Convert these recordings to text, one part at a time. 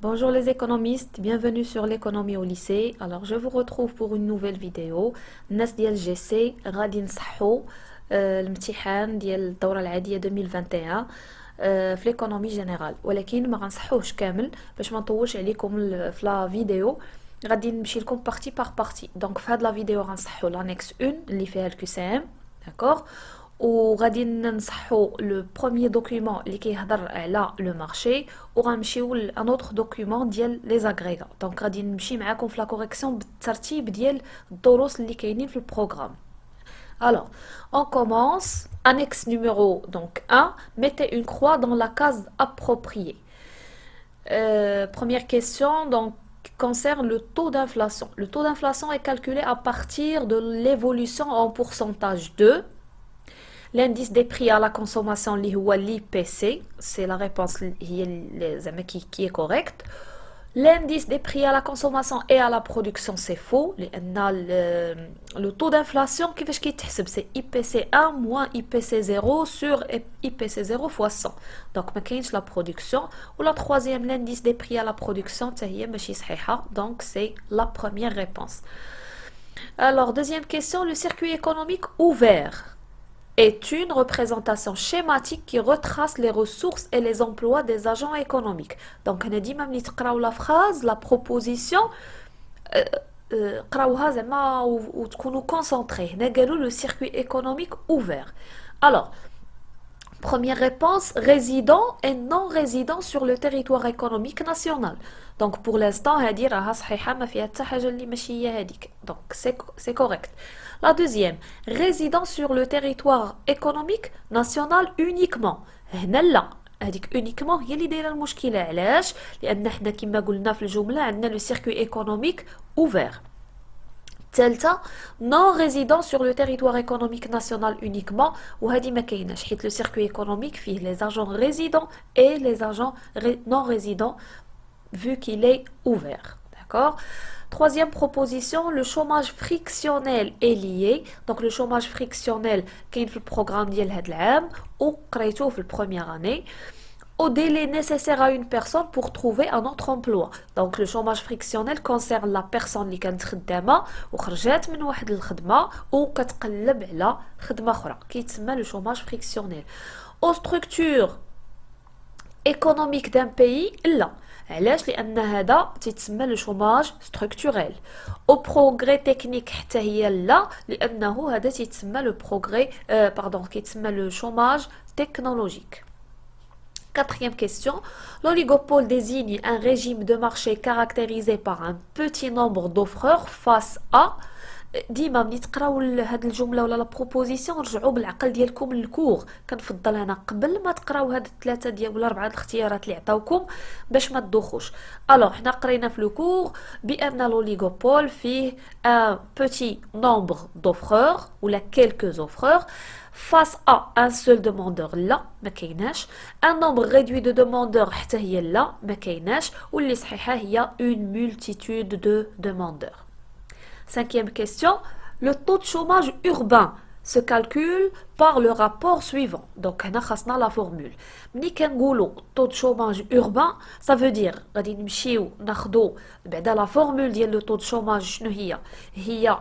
Bonjour les économistes, bienvenue sur l'économie au lycée. Alors je vous retrouve pour une nouvelle vidéo. الناس ديال الجي سي غادي نصحوا الامتحان ديال الدورة العادية 2021 في l'économie générale، ولكن ما غنصحوهش كامل باش ما نطولش عليكم في لا فيديو. غادي نمشي لكم بارتي باغ بارتي. دونك في هاد لا فيديو غنصحوا لانكس 1 اللي فيها الكي سي ام، داكوغ، وغادي ننصحوا لو بروميير دوكيومون اللي كيهضر على لو مارشي، وغنمشيو لان اوتر دوكيومون ديال لي زاغريغا. دونك غادي نمشي معاكم في لا كوريكسيون بالترتيب ديال الدروس اللي كاينين في البروغرام. Alors, on commence. Annexe numéro donc 1. Mettez une croix dans la case appropriée. Première question donc, concerne le taux d'inflation. Le taux d'inflation est calculé à partir de l'évolution en pourcentage de l'indice des prix à la consommation, l'IPC. C'est la réponse qui est correcte. L'indice des prix à la consommation et à la production, c'est faux. Le taux d'inflation, c'est IPC 1 moins IPC 0 sur IPC 0 fois 100. Donc, la production. Ou la troisième, l'indice des prix à la production, donc c'est la première réponse. Alors, deuxième question, le circuit économique ouvert est une représentation schématique qui retrace les ressources et les emplois des agents économiques. Donc, on a dit même la phrase, la proposition, قراوها زعما وتكونوا concentrés. نقالوا le circuit économique ouvert. Alors, première réponse, résident et non résident sur le territoire économique national. Donc pour l'instant هذه راها صحيحة ما فيها حتى حاجة اللي ماشي هي هذيك. Donc c'est correct. La deuxième, résident sur le territoire économique national uniquement. هنا لا. هذيك uniquement هي اللي دايره المشكلة. علاش؟ لأن حنا كما قلنا في الجملة عندنا le circuit économique ouvert. ثالثة non résident sur le territoire économique national uniquement وهذه ما كايناش حيت le circuit économique فيه les agents résidents et les agents non résidents vu qu'il est ouvert. D'accord? Troisième proposition, le chômage frictionnel est lié. Donc le chômage frictionnel كاين في البروغرام ديال هذا العام وقريتوه في première année. Au délai nécessaire à une personne pour trouver un autre emploi. Donc le chômage frictionnel concerne la personne اللي كانت خدامه وخرجات من واحد الخدمه وكتقلب على خدمه اخرى كيتسمى le chômage frictionnel. Aux structures économiques d'un pays لا. علاش؟ لان هذا تيتسمى لو شوماج ستركتوريل. او بروغري تكنيك حتى هي لا لانه هذا تيتسمى لو بروغري كيتسمى لو شوماج تكنولوجيك. Quatrième question, l'oligopole désigne un régime de marché caractérisé par un petit nombre d'offreurs face à. ديما ملي تقراو هاد الجمله ولا لا بروبوزيسيون رجعوا بالعقل ديالكم للكور. كنفضل انا قبل ما تقراو هاد الثلاثه ديال ولا اربعه الاختيارات اللي عطاوكم باش ما تدوخوش. الوغ حنا قرينا في الكور بان لوليغوبول فيه ان بوتي نومبر دوفرور ولا كيلكوز اوفرور face à un seul demandeur لا ما كايناش. un nombre réduit de demandeurs حتى هي لا ما كايناش. واللي صحيحه هي une multitude de demandeurs. Cinquième question, le taux de chômage urbain se calcule par le rapport suivant. Donc, on a la formule. Mni كنقولوا taux de chômage urbain, ça veut dire غادي نمشيو ناخدو بعدا la formule ديال le taux de chômage شنو هي؟ هي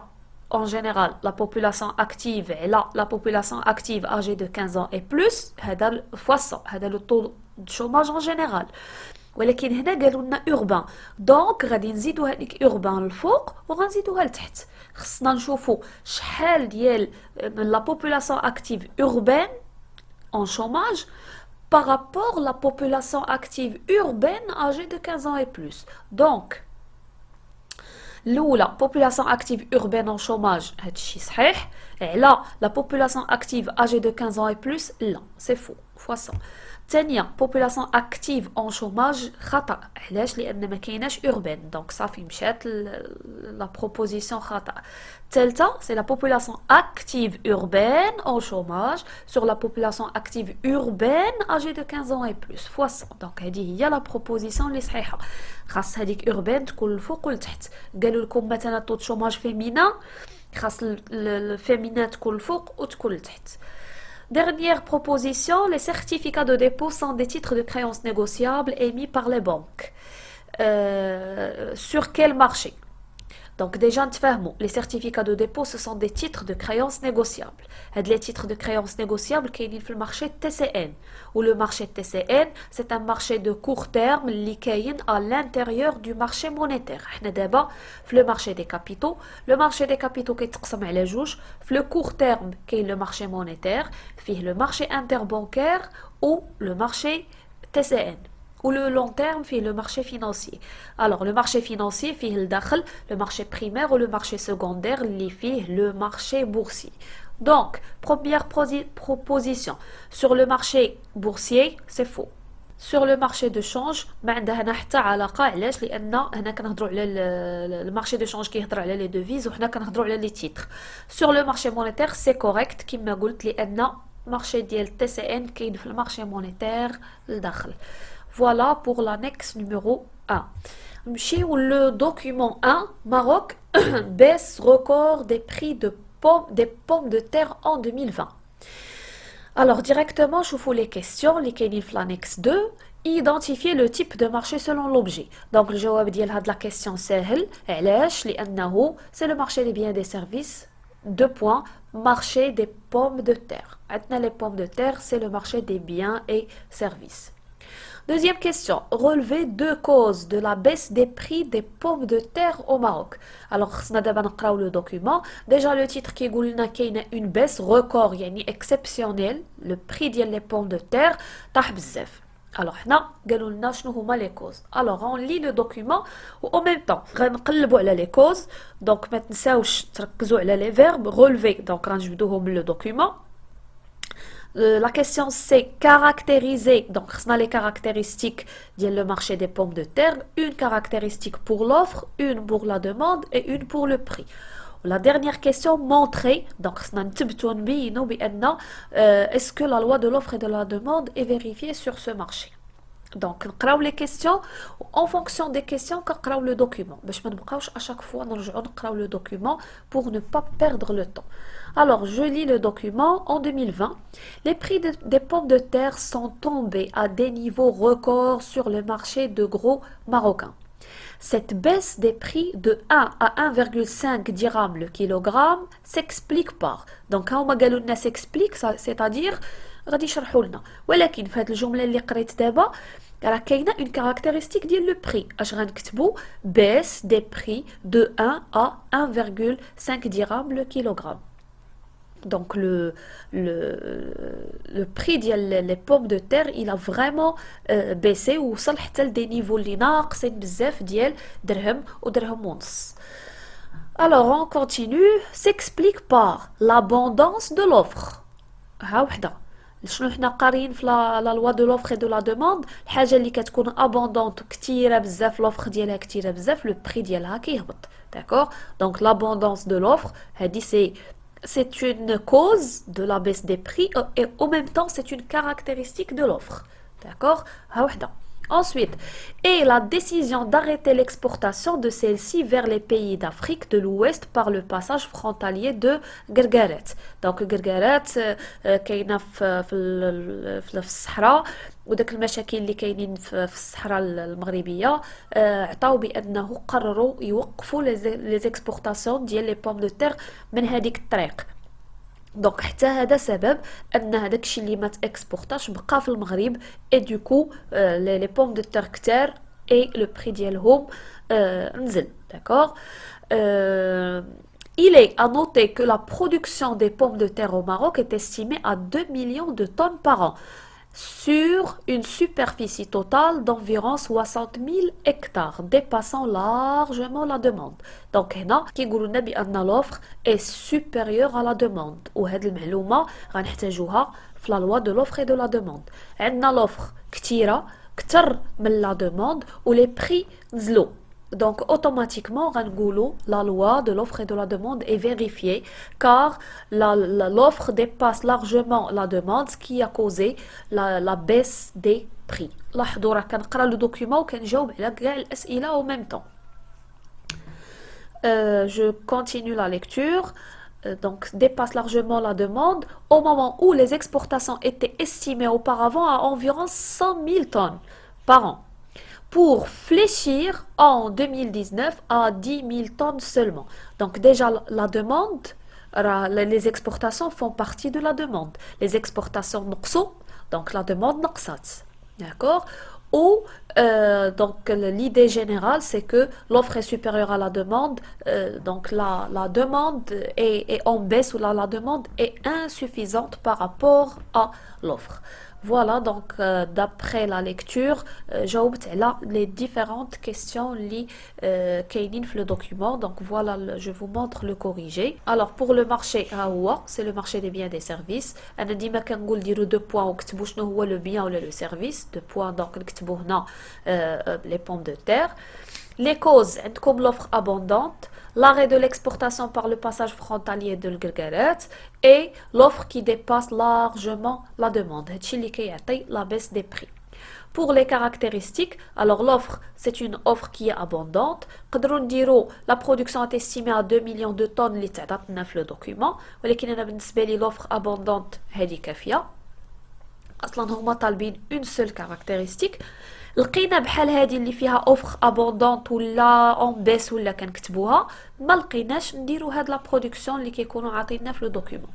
en général la population active et la population active âgée de 15 ans et plus هذا fois 100 هذا le taux de chômage en général. ولكن هنا قالوا لنا urbain. دونك غادي نزيدوا هذيك urbain الفوق وغنزيدوها لتحت. خصنا نشوفوا شحال ديال la population active urbaine en chômage par rapport la population active urbaine âgée de 15 ans et plus. Donc الأولى population active urbaine en chômage هادشي صحيح. على la population active âgée de 15 ans et plus لا c'est faux fois 100. الثانية population active en chômage خطأ. علاش؟ لأن ما كايناش urbaine دونك صافي مشات la proposition خطأ. الثالثة c'est la population active urbaine en chômage sur la population active urbaine âgée de 15 ans et plus fois 100. دونك هذه هي la proposition اللي صحيحة. خاص هذيك urbaine تكون الفوق والتحت. قالوا لكم مثلا taux de chômage féminin خاص الفيمينا تكون الفوق وتكون لتحت. Dernière proposition, les certificats de dépôt sont des titres de créances négociables émis par les banques. sur quel marché? Donc déjà, les certificats de dépôt, ce sont des titres de créances négociables. Et les titres de créances négociables qui sont le marché TCN. Ou le marché TCN, c'est un marché de court terme qui est à l'intérieur du marché monétaire. On d'abord le marché des capitaux. Le marché des capitaux qui est à la juge. Le court terme qui est le marché monétaire. Le marché interbancaire ou le marché TCN. Ou le long terme fait le marché financier. Alors, le marché financier fait le marché primaire ou le marché secondaire, fait le marché boursier. Donc, première proposition, sur le marché boursier, c'est faux. Sur le marché de change ما عندها هنا حتى علاقة علاش لأن هنا كنهضروا على المارشي دو شانج كيهضر على لي devises وحنا كنهضروا على لي تيتر. Sur le marché monétaire, c'est correct كما قلت لأن marché ديال TCN كاين في المارشي مونيتير لداخل. Voilà pour l'annexe numéro 1. Le document 1, Maroc, baisse record des prix des pommes de terre en 2020. Alors directement, je vous les questions, l'annexe 2. Identifier le type de marché selon l'objet. Donc le jawab de la question c'est le marché des biens et des services. 2 points, marché des pommes de terre. Maintenant les pommes de terre, c'est le marché des biens et services. Deuxième question, relever deux causes de la baisse des prix des pommes de terre au Maroc. Alors, on va le document. Déjà, le titre qui dit qu'il y a une baisse record, exceptionnelle, le prix des pommes de terre, alors, on a les causes. Alors, on lit le document ou en même temps, on va les causes. Donc, maintenant, on va les verbes relever. Donc, on va le document. La question c'est caractériser, donc on a les caractéristiques du marché des pommes de terre, une caractéristique pour l'offre, une pour la demande et une pour le prix. La dernière question, montrer, donc est-ce que la loi de l'offre et de la demande est vérifiée sur ce marché. Donc, on regarde les questions, en fonction des questions, on regarde le document. Je ne vais pas à chaque fois regarder le document pour ne pas perdre le temps. Alors, je lis le document. En 2020, les prix des pommes de terre sont tombés à des niveaux records sur le marché de gros marocain. Cette baisse des prix de 1 à 1,5 dirhams le kilogramme s'explique par. Donc, quand on s'explique, c'est-à-dire, غادي يشرحوا لنا ولكن في هذه الجمله اللي قريت دابا راه كاينه une caractéristique ديال le prix اش غنكتبوا baisse des prix de 1 à 1,5 dirhams le kilogramme. Donc le prix des pommes de terre il a vraiment baissé ووصل حتى لدي نيفو اللي ناقصين بزاف ديال درهم ودرهم ونص. Alors on continue, s'explique par l'abondance de l'offre. ها وحده شنو حنا قاريين في لا لوا دو لوفر دو لا دوموند الحاجه اللي كتكون ابوندونت كثيره بزاف لوفر ديالها كثيره بزاف لو بري ديالها كيهبط داكور دونك l'abondance de l'offre هادي c'est une cause de la baisse des prix et en même temps c'est une caractéristique de l'offre d'accord ها وحده. Ensuite, et la décision d'arrêter l'exportation de celle-ci vers les pays d'Afrique de l'Ouest par le passage frontalier de Guerguerat. Donc Guerguerat كاينه في الصحراء وداك المشاكل اللي كاينين في الصحراء المغربيه عطاو بانه قرروا يوقفوا لي زيكسبورطاسيون ديال لي بوم دو تير من هذيك الطريق. دونك حتى هذا سبب ان هذاك الشيء اللي ما تاكسبورطاش بقى في المغرب اي دوكو لي بوم دو تير كتار اي لو بري ديالهم نزل داكور. Il est à noter que la production des pommes de terre au Maroc est estimée à 2 millions de tonnes par an sur une superficie totale d'environ 60 000 hectares, dépassant largement la demande. Donc, هنا كيقولوا لنا بأن l'offre est supérieure à la demande. وهذه المعلومة غنحتاجوها في la loi de l'offre et de la demande. عندنا l'offre كتيرة كتر من la demande و les prix نزلوا. Donc, automatiquement, la loi de l'offre et de la demande est vérifiée car l'offre dépasse largement la demande, ce qui a causé la baisse des prix. لاحظوا راه كنقرا le document وكنجاوب على كاع الأسئلة en même temps. Je continue la lecture. Donc, dépasse largement la demande au moment où les exportations étaient estimées auparavant à environ 100 000 tonnes par an. pour fléchir en 2019 à 10 000 tonnes seulement. Donc déjà la demande, les exportations font partie de la demande. Les exportations نقصوا, donc la demande نقصت. D'accord? Ou donc l'idée générale c'est que l'offre est supérieure à la demande, donc la demande est en baisse ou la demande est insuffisante par rapport à l'offre. Voilà donc d'après la lecture جاوبت على les différentes questions اللي كاينين في le document. Donc voilà, je vous montre le corrigé. Alors pour le marché ها هو c'est le marché des biens et des services. انا ديما كنقول ديروا دو بوين وكتبوا شنو هو le bien ولا le service. دو بوين donc نكتبوا هنا les pommes de terre. Les causes عندكم l'offre abondante, l'arrêt de l'exportation par le passage frontalier de l'Gilgaret et l'offre qui dépasse largement la demande. هادشي اللي كيعطي la baisse des prix. Pour les caractéristiques, alors l'offre, c'est une offre qui est abondante. نقدروا نديروا la production est estimée à 2 millions de tonnes اللي تعطاتنا في le document. ولكن انا بالنسبه لي l'offre abondante هذه كافيه. اصلا هما طالبين une seule caractéristique. لقينا بحال هذه اللي فيها اوفر ابوندونت ولا اون بيس ولا كنكتبوها، ما لقيناش نديروا هاد لا برودكسيون اللي كيكونوا عاطينا في لو دوكيومون.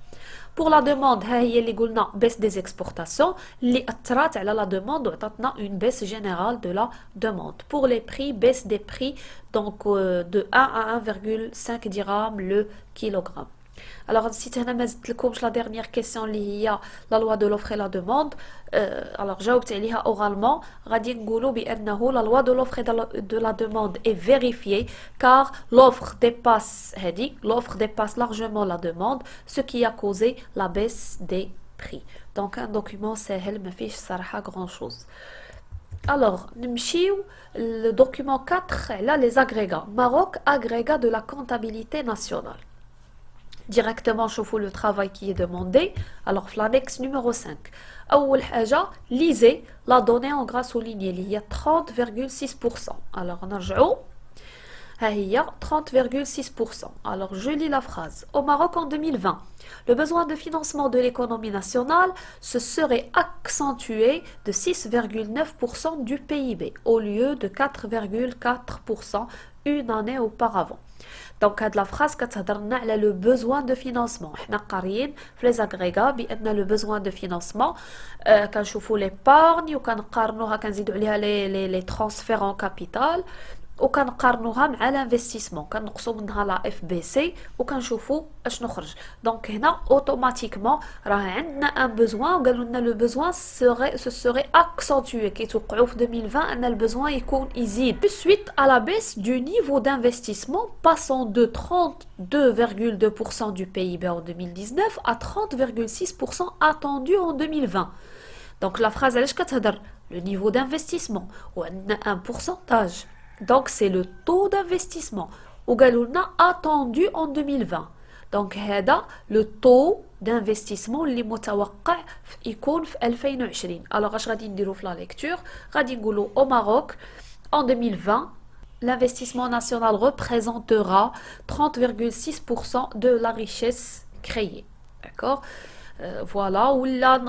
بور لا دوموند ها هي اللي قلنا بيس دي زيكسبورتاسيون اللي اثرات على لا دوموند وعطاتنا اون بيس جينيرال دو لا دوموند. بور لي بري بيس دي بري دونك دو 1 à 1,5 dirham le kilogramme. Alors, si tu as la dernière question liée à la loi de l'offre et la demande, alors j'ai obtenu oralement, la loi de l'offre et de la demande est vérifiée car l'offre dépasse largement la demande, ce qui a causé la baisse des prix. Donc, un document, c'est pas grand-chose. Alors, le document 4, là, les agrégats. Maroc, agrégat de la comptabilité nationale. Directement شوفوا le travail qui est demandé. Alors l'annexe numéro 5. أول حاجة lisez la donnée en gras souligné اللي هي 30,6%. Alors نرجعوا ها هي 30,6%. Alors je lis la phrase. Au Maroc en 2020, le besoin de financement de l'économie nationale se serait accentué de 6,9% du PIB au lieu de 4,4% une année auparavant. Donc, la phrase كتهضرنا على le besoin de financement. حنا قاريين في les agrégats بأن le besoin de financement كنشوفوا l'épargne وكنقارنوها كنزيدوا عليها les transferts en capital وكنقارنوها مع l'investissement كنقصوا منها لا اف بي سي وكنشوفوا اشنو خرج. دونك هنا اوتوماتيكمون راه عندنا ان بوزوان وقالوا لنا لو بوزوان سوغي اكسنتوي كيتوقعوا في 2020 ان البوزوان يكون يزيد suite à la baisse du niveau d'investissement passant de 32,2% du PIB en 2019 à 30,6% attendu en 2020. Donc la phrase علاش كتهضر le niveau d'investissement وعندنا un pourcentage. Donc, c'est le taux d'investissement. Ou attendu en 2020. Donc, هذا le taux d'investissement اللي متوقع يكون في 2020. Alors, اش غادي نديرو في la lecture? غادي نقولو au Maroc en 2020 l'investissement national représentera 30,6% de la richesse créée. D'accord? Voilà, ou là,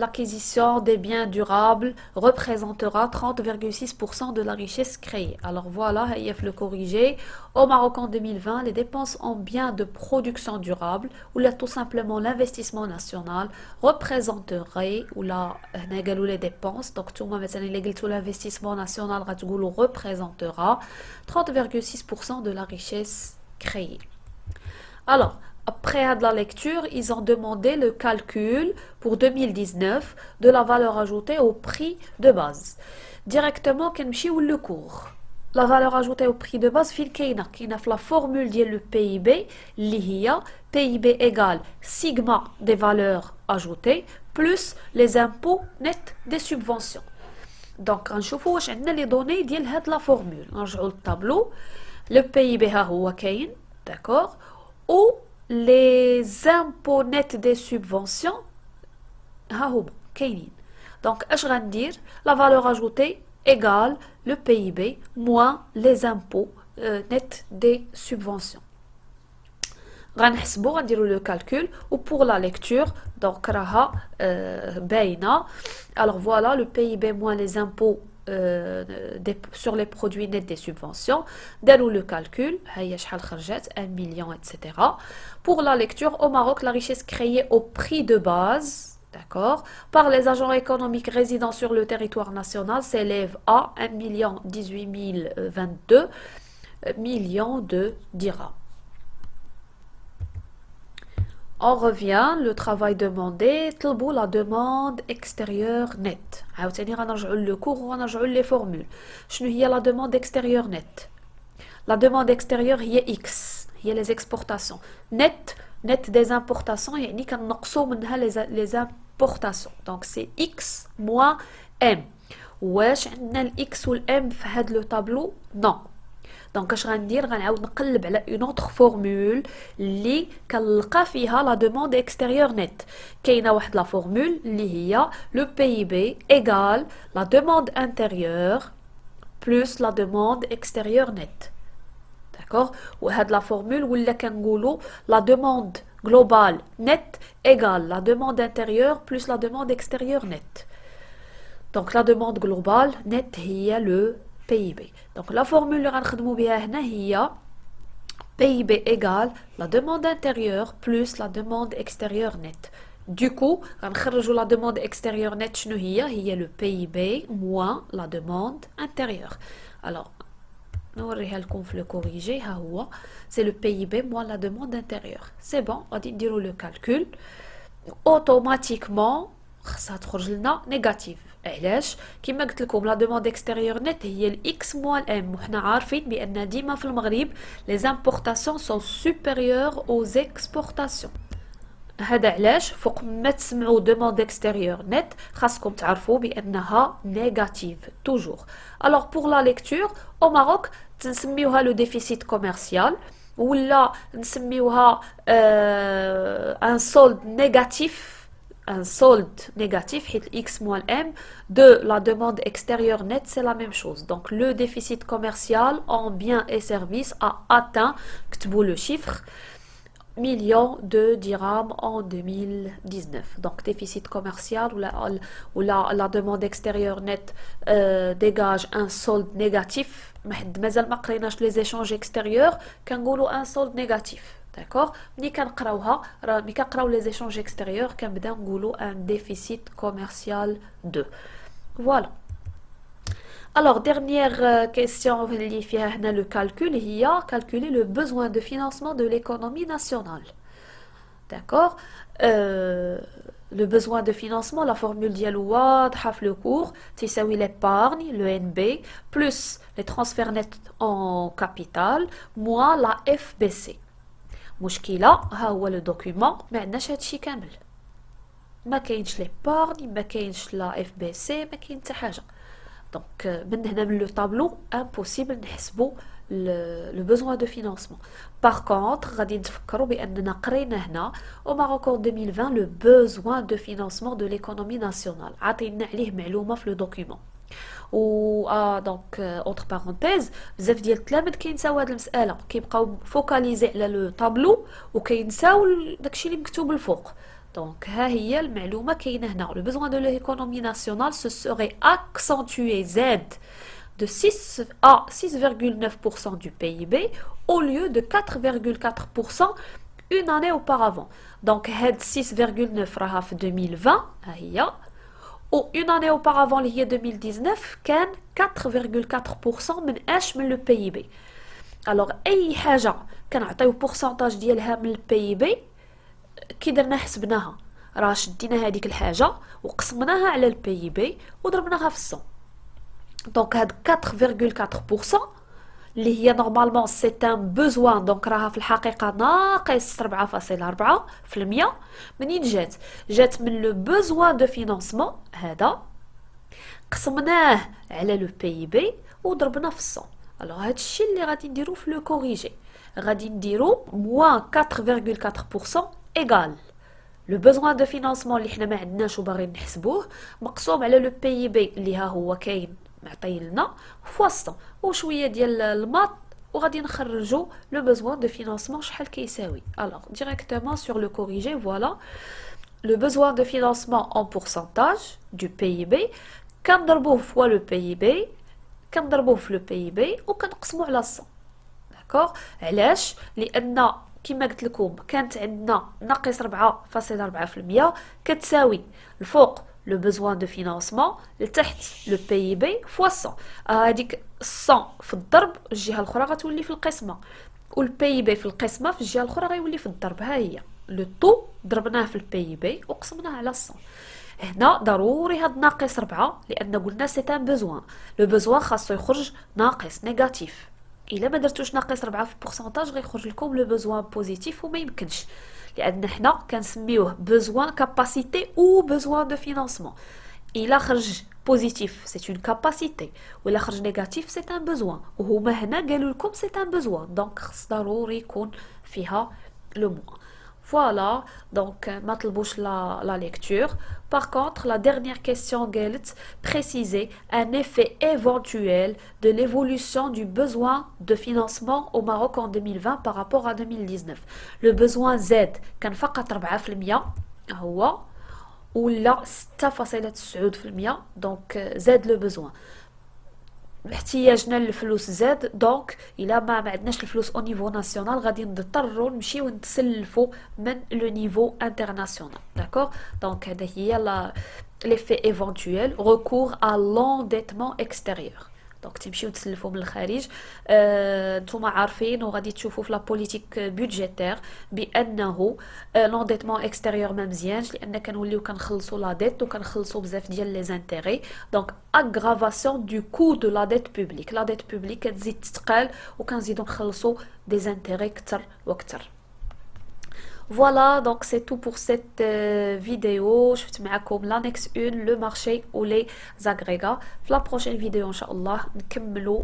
l'acquisition des biens durables représentera 30,6% de la richesse créée. Alors voilà, il y a le corrigé. Au Maroc en 2020, les dépenses en biens de production durable, ou là tout simplement l'investissement national, représenterait, ou là, les dépenses, donc tout le monde l'investissement national représentera 30,6% de la richesse créée. Alors, après la lecture, ils ont demandé le calcul pour 2019 de la valeur ajoutée au prix de base. Directement, ou le cours. La valeur ajoutée au prix de base, qui est la formule de le PIB, PIB égale sigma des valeurs ajoutées plus les impôts nets des subventions. Donc, on voit les données de la formule. On le tableau. Le PIB, d'accord, ou les impôts nets des subventions donc je vais dire la valeur ajoutée égale le PIB moins les impôts nets des subventions. غنحسبوا غنديروا le calcul ou pour la lecture donc راها باينه. Alors voilà le PIB moins les impôts sur les produits nets des subventions. Dès le calcul, 1 million, etc. Pour la lecture, au Maroc, la richesse créée au prix de base, d'accord, par les agents économiques résidant sur le territoire national s'élève à 1 18 022 millions de dirhams. On revient, le travail demandé, طلبوا la demande extérieure nette. عاوتاني غنرجعوا le cours وغنرجعوا les formules. شنو هي la demande extérieure nette? La demande extérieure هي X, هي les exportations. Net des importations يعني كنقصوا منها les importations. Donc c'est X moins M. واش عندنا ال X وال M في هاد لو طابلو؟ Non. دونك اش غندير غنعاود نقلب على اون اوتر فورمول اللي كنلقى فيها لا دوموند اكستيريور نت. كاينه واحد لا فورمول اللي هي لو بي بي ايغال لا دوموند انتيريور بلس لا دوموند اكستيريور نت. داكوغ وهاد لا فورمول ولا كنقولوا لا دوموند globale net égale la demande intérieure plus la demande extérieure nette. Donc la demande globale net هي le PIB. Donc la formule اللي غنخدموا بها هنا هي PIB égale la demande intérieure plus la demande extérieure nette. Du coup, غنخرجوا la demande extérieure nette شنو هي le PIB moins la demande intérieure. Alors نوريها لكم في le corrigé ها هو c'est le PIB moins la demande intérieure. C'est bon, غادي نديروا le calcul. Automatiquement خاصها تخرج لنا نيجاتيف. علاش؟ كما قلت لكم لا دوموند اكستيريور نت هي الاكس موال ام وحنا عارفين بان ديما في المغرب لي زامبورطاسيون سون سوبيريور او زيكسبورطاسيون. هذا علاش فوق ما تسمعوا دوموند اكستيريور نت خاصكم تعرفوا بانها نيجاتيف توجور. الوغ بور لا ليكتور او ماروك تنسميوها لو ديفيسيت كوميرسيال ولا نسميوها ان سولد نيجاتيف. Un solde négatif, X moins M, de la demande extérieure nette, c'est la même chose. Donc, le déficit commercial en biens et services a atteint, le chiffre, millions de dirhams en 2019. Donc, déficit commercial ou la demande extérieure nette dégage un solde négatif. Mais les échanges extérieurs, un solde négatif. D'accord? Ni كنقراو les échanges extérieurs كنبدا نقولوا un déficit commercial 2. Voilà. Alors dernière question اللي فيها هنا le calcul هي calculer le besoin de financement de l'économie nationale. D'accord? Le besoin de financement, la formule ديالو واضحه في le cours تساوي l'épargne, le NB, plus les transferts nets en capital, moins la FBC. مشكلة ها هو لو دوكيومون ما عندناش هادشي كامل ما كاينش لي بارني ما كاينش لا اف بي سي ما كاين حتى حاجه دونك من هنا من لو طابلو امبوسيبل نحسبوا لو بوزوان دو فينانسمون باغ كونطخ غادي نتفكروا باننا قرينا هنا او ماروك 2020 لو بوزوان دو فينانسمون دو ليكونومي ناسيونال عطينا عليه معلومه في لو دوكيومون و دونك اوتر بارونتيز بزاف ديال التلاميذ كينساو هاد المساله كيبقاو فوكاليزي على لو طابلو وكينساو داكشي اللي مكتوب الفوق دونك ها هي المعلومه كاينه هنا لو بوزوان دو ليكونومي ناسيونال سو سوري accentué زاد de 6 à 6,9% du PIB au lieu de 4,4% une année auparavant. Donc, هاد 6,9 راها في 2020 ها هي و une année auparavant اللي هي 2019 كان 4,4% من اش من لو بي بي. الوغ اي حاجه كنعطيو بورسونتاج ديالها من البي بي كي درنا حسبناها راه شدينا هذيك الحاجه وقسمناها على البي بي وضربناها في 100. دونك هاد 4,4% اللي هي نورمالمون سي ان بوزوان دونك راها في الحقيقه ناقص 4.4% منين جات من لو بوزوان دو فينانسمون هذا قسمناه على لو بي بي وضربنا في 100. الوغ هادشي اللي غادي نديرو في لو كوريجي غادي نديرو موان 4,4% ايغال لو بوزوان دو فينانسمون اللي حنا ما عندناش وباغيين نحسبوه مقسوم على لو بي بي اللي ها هو كاين معطي لنا فوا 100 وشويه ديال الماط وغادي نخرجوا لو بوزوان دو فينانسمون شحال كيساوي. الوغ ديريكتومون سور لو كوريجي فوالا لو بوزوان دو فينانسمون en pourcentage du PIB كنضربوه fois le PIB كنضربوه في لو بي بي وكنقسمو على 100. داكوغ علاش؟ لان كما قلت لكم كانت عندنا ناقص 4.4% كتساوي الفوق لو بوزوان دو فينانسمون لتحت لو بي بي فوا 100. هذيك 100 في الضرب الجهه الاخرى غتولي في القسمه والبي بي في القسمه في الجهه الاخرى غيولي في الضرب. ها هي لو طو ضربناه في البي بي وقسمناه على 100. هنا ضروري هاد ناقص 4 لان قلنا سي ان بوزوان. لو بوزوان خاصو يخرج ناقص نيجاتيف. الا ما درتوش ناقص 4 في بورسونتاج غيخرج لكم لو بوزوان بوزيتيف وما يمكنش لان حنا كنسميوه بوزوان كاباسيتي او بوزوان دو فينانسمون. الا خرج بوزيتيف سي اون كاباسيتي ولا خرج نيجاتيف سي ان بوزوان وهما هنا قالوا لكم سي ان بوزوان دونك خص ضروري يكون فيها لو موان. Voilà, donc ma tlbouche la lecture. Par contre, la dernière question قالت préciser un effet éventuel de l'évolution du besoin de financement au Maroc en 2020 par rapport à 2019. Le besoin Z كان فقط 4% هو ولا 6.9%. donc زاد le besoin. احتياجنا للفلوس زاد دونك الا ما عندناش الفلوس او نيفو ناسيونال غادي نضطروا نمشيو نتسلفوا من لو نيفو انترناسيونال. داكور دونك هذا هي ليفي ايفونتويل recours à l'endettement extérieur. دونك تمشيو تسلفوا من الخارج. نتوما عارفين وغادي تشوفوا في لا بوليتيك بودجيتير بانه لونديتمون اكستيريور ما مزيانش لان كنوليو كنخلصوا لا ديت وكنخلصوا بزاف ديال لي زانتيغي. دونك اغرافاسيون دو كو دو لا ديت بوبليك. لا ديت بوبليك كتزيد تتقال وكنزيدو نخلصوا دي زانتيغي كتر وكتر. Voilà, donc c'est tout pour cette vidéo. Je fais معكم l'annexe 1, le marché ou les agrégats. Pour la prochaine vidéo, Inch'Allah, نكملوا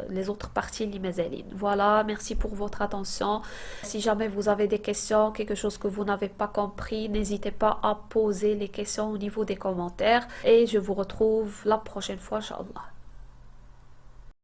les autres parties اللي مازالين. Voilà, merci pour votre attention. Si jamais vous avez des questions, quelque chose que vous n'avez pas compris, n'hésitez pas à poser les questions au niveau des commentaires. Et je vous retrouve la prochaine fois, Inch'Allah.